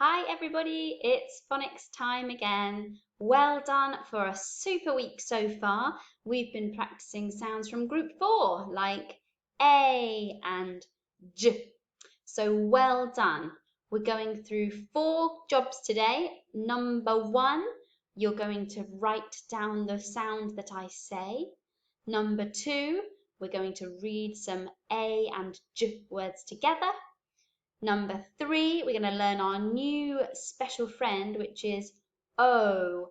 Hi everybody, it's phonics time again. Well done for a super week so far. We've been practicing sounds from group 4 like A and J. So well done. We're going through 4 jobs today. Number 1, you're going to write down the sound that I say. Number 2, we're going to read some A and J words together. Number 3, we're going to learn our new special friend, which is O.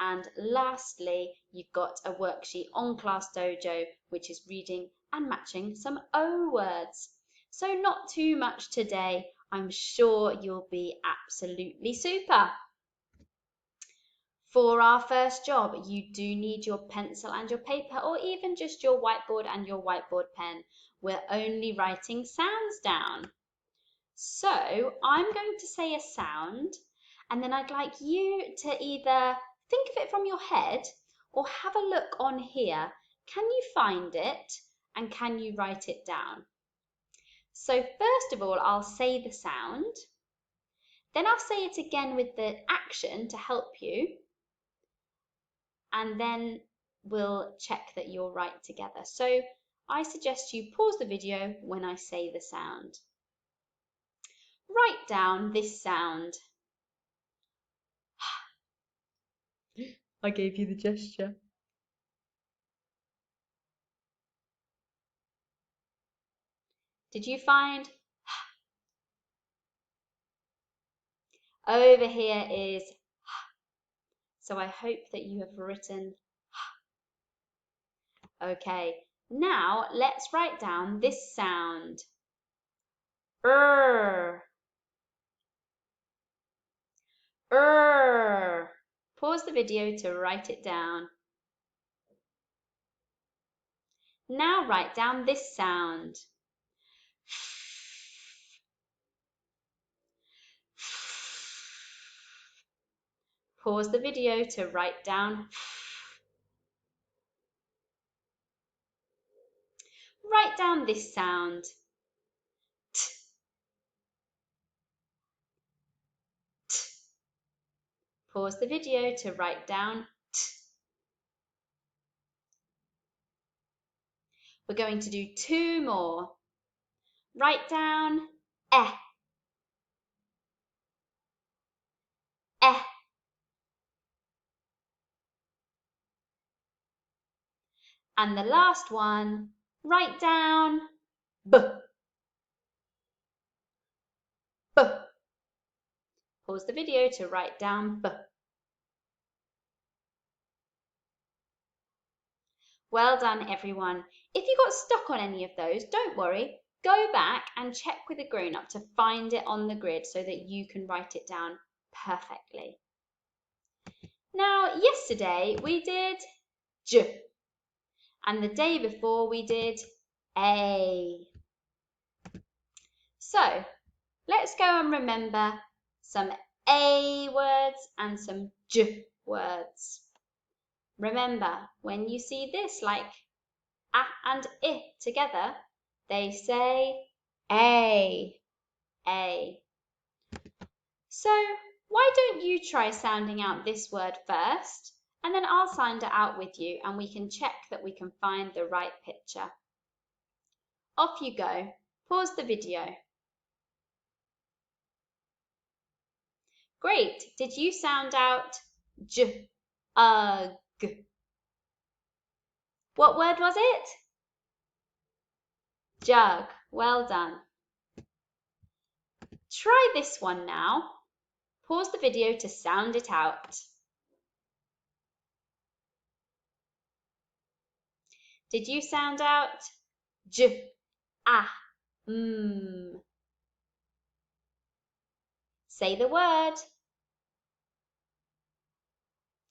And lastly, you've got a worksheet on Class Dojo, which is reading and matching some O words. So not too much today. I'm sure you'll be absolutely super. For our first job, you do need your pencil and your paper, or even just your whiteboard and your whiteboard pen. We're only writing sounds down. So I'm going to say a sound, and then I'd like you to either think of it from your head or have a look on here. Can you find it and can you write it down? So first of all, I'll say the sound. Then I'll say it again with the action to help you. And then we'll check that you're right together. So I suggest you pause the video when I say the sound. Write down this sound. I gave you the gesture. Did you find? Over here is. So I hope that you have written. Okay, now let's write down this sound. Pause the video to write it down. Now write down this sound. Pause the video to write down. Write down this sound. Pause the video to write down. We're going to do 2 more. Write down eh. Eh. And the last one, write down b. B. Pause the video to write down b. Well done, everyone. If you got stuck on any of those, don't worry. Go back and check with a grown-up to find it on the grid so that you can write it down perfectly. Now, yesterday we did J, and the day before we did A. So, let's go and remember some A words and some J words. Remember, when you see this like A and I together, they say A. So why don't you try sounding out this word first, and then I'll sound it out with you and we can check that we can find the right picture. Off you go. Pause the video. Great. Did you sound out J, G? What word was it? Jug. Well done. Try this one now. Pause the video to sound it out. Did you sound out J, Say the word.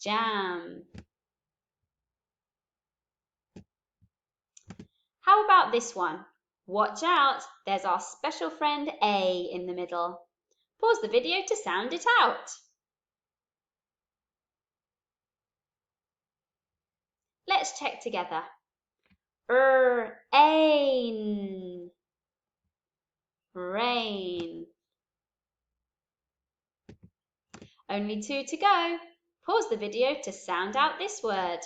Jam. How about this one? Watch out, there's our special friend A in the middle. Pause the video to sound it out. Let's check together. Ain. Rain. Only 2 to go. Pause the video to sound out this word.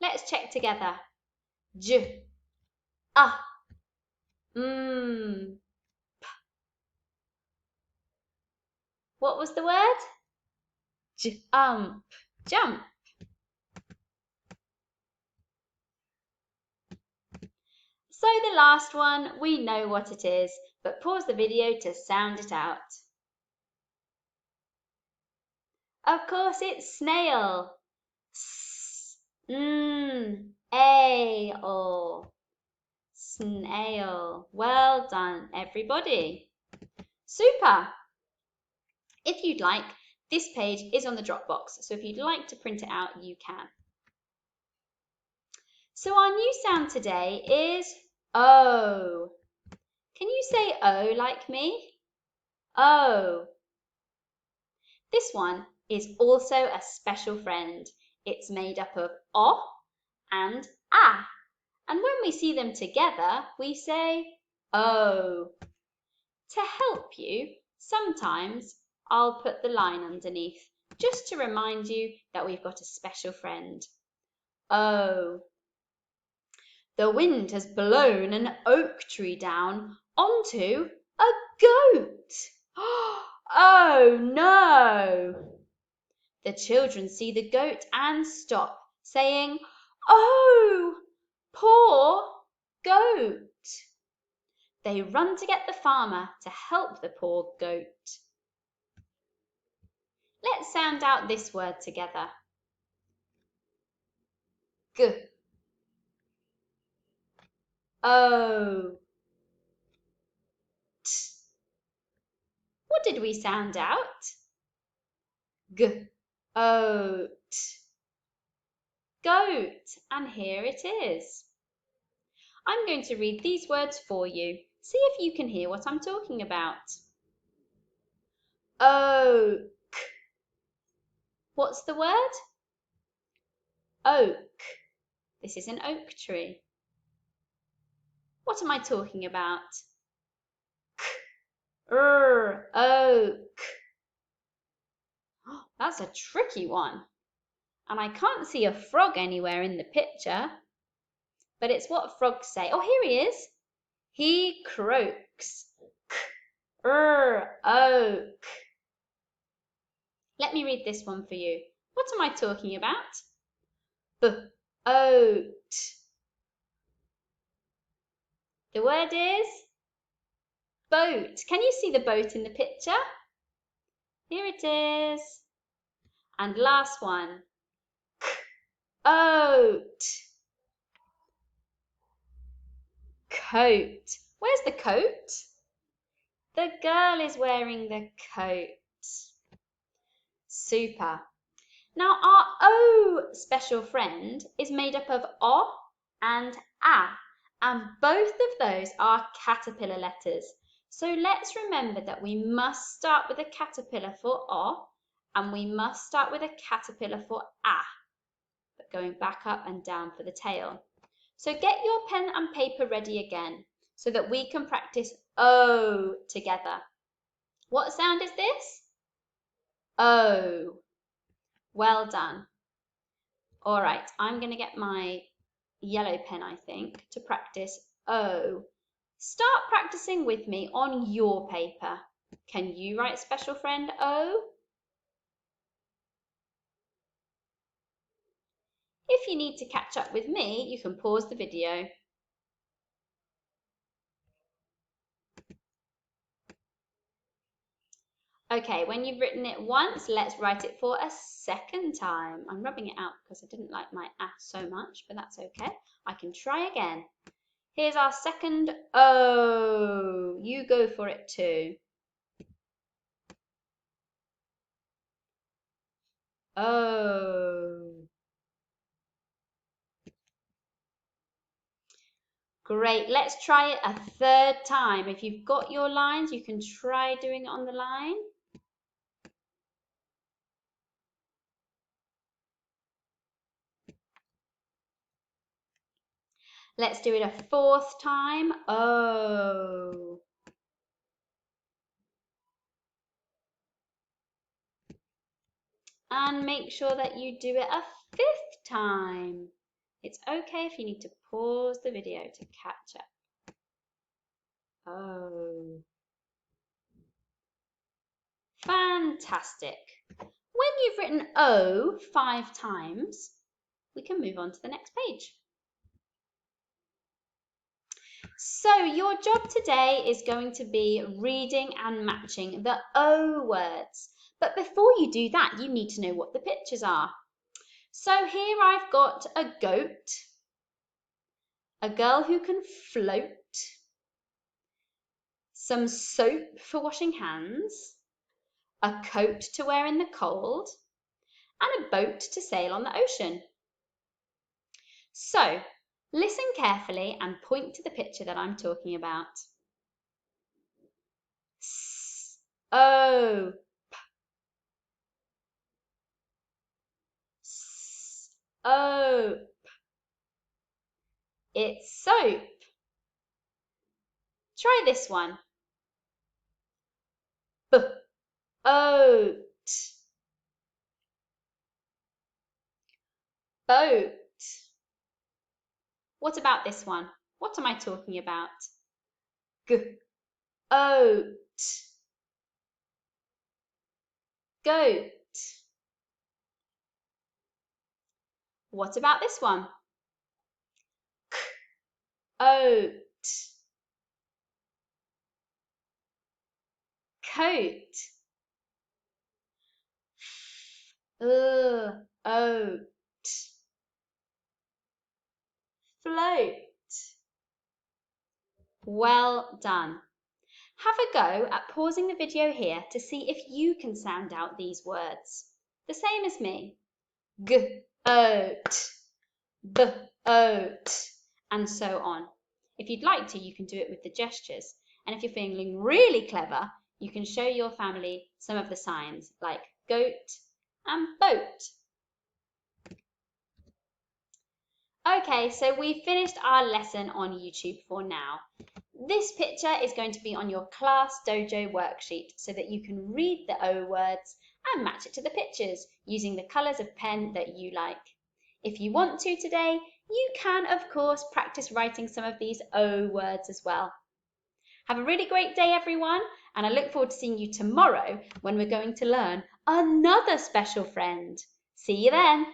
Let's check together. J, ah, p. What was the word? Jump, jump. So the last one, we know what it is, but pause the video to sound it out. Of course, it's snail. A-L. Snail. Well done, everybody. Super. If you'd like, this page is on the Dropbox, so if you'd like to print it out, you can. So our new sound today is O. Can you say O like me? O. This one is also a special friend. It's made up of O and A. And when we see them together, we say O. To help you, sometimes I'll put the line underneath, just to remind you that we've got a special friend. O. The wind has blown an oak tree down onto a goat. Oh no! The children see the goat and stop, saying, "Oh, poor goat." They run to get the farmer to help the poor goat. Let's sound out this word together. G, O, T. What did we sound out? G, O, T. Goat, and here it is. I'm going to read these words for you. See if you can hear what I'm talking about. Oak. What's the word? Oak. This is an oak tree. What am I talking about? Oak. That's a tricky one. And I can't see a frog anywhere in the picture. But it's what frogs say. Oh, here he is. He croaks. Oak. Let me read this one for you. What am I talking about? Oat. The word is boat. Can you see the boat in the picture? Here it is. And last one. Oat. Coat. Where's the coat? The girl is wearing the coat. Super. Now our O special friend is made up of O and A, and both of those are caterpillar letters. So let's remember that we must start with a caterpillar for O, and we must start with a caterpillar for A, but going back up and down for the tail. So get your pen and paper ready again so that we can practice O together. What sound is this? O. Well done. All right, I'm going to get my yellow pen, I think, to practice O. Start practicing with me on your paper. Can you write special friend O? If you need to catch up with me, you can pause the video. Okay, when you've written it once, let's write it for a second time. I'm rubbing it out because I didn't like my ass so much, but that's okay. I can try again. Here's our second O. You go for it too. O. Great, let's try it a third time. If you've got your lines, you can try doing it on the line. Let's do it a fourth time. O. And make sure that you do it a fifth time. It's okay if you need to pause the video to catch up. O. Fantastic. When you've written O 5 times, we can move on to the next page. So your job today is going to be reading and matching the O words. But before you do that, you need to know what the pictures are. So here I've got a goat, a girl who can float, some soap for washing hands, a coat to wear in the cold, and a boat to sail on the ocean. So listen carefully and point to the picture that I'm talking about. S-O. Soap. It's soap. Try this one. B-oat. Boat. What about this one? What am I talking about? G-oat. Goat. What about this one? K-oat. Coat. Oat. Float. Well done. Have a go at pausing the video here to see if you can sound out these words. The same as me. G-oat, b-oat, and so on. If you'd like to, you can do it with the gestures. And if you're feeling really clever, you can show your family some of the signs like goat and boat. Okay, so we've finished our lesson on YouTube for now. This picture is going to be on your Class Dojo worksheet so that you can read the O words and match it to the pictures using the colours of pen that you like. If you want to today, you can of course practice writing some of these O words as well. Have a really great day everyone, and I look forward to seeing you tomorrow when we're going to learn another special friend. See you then!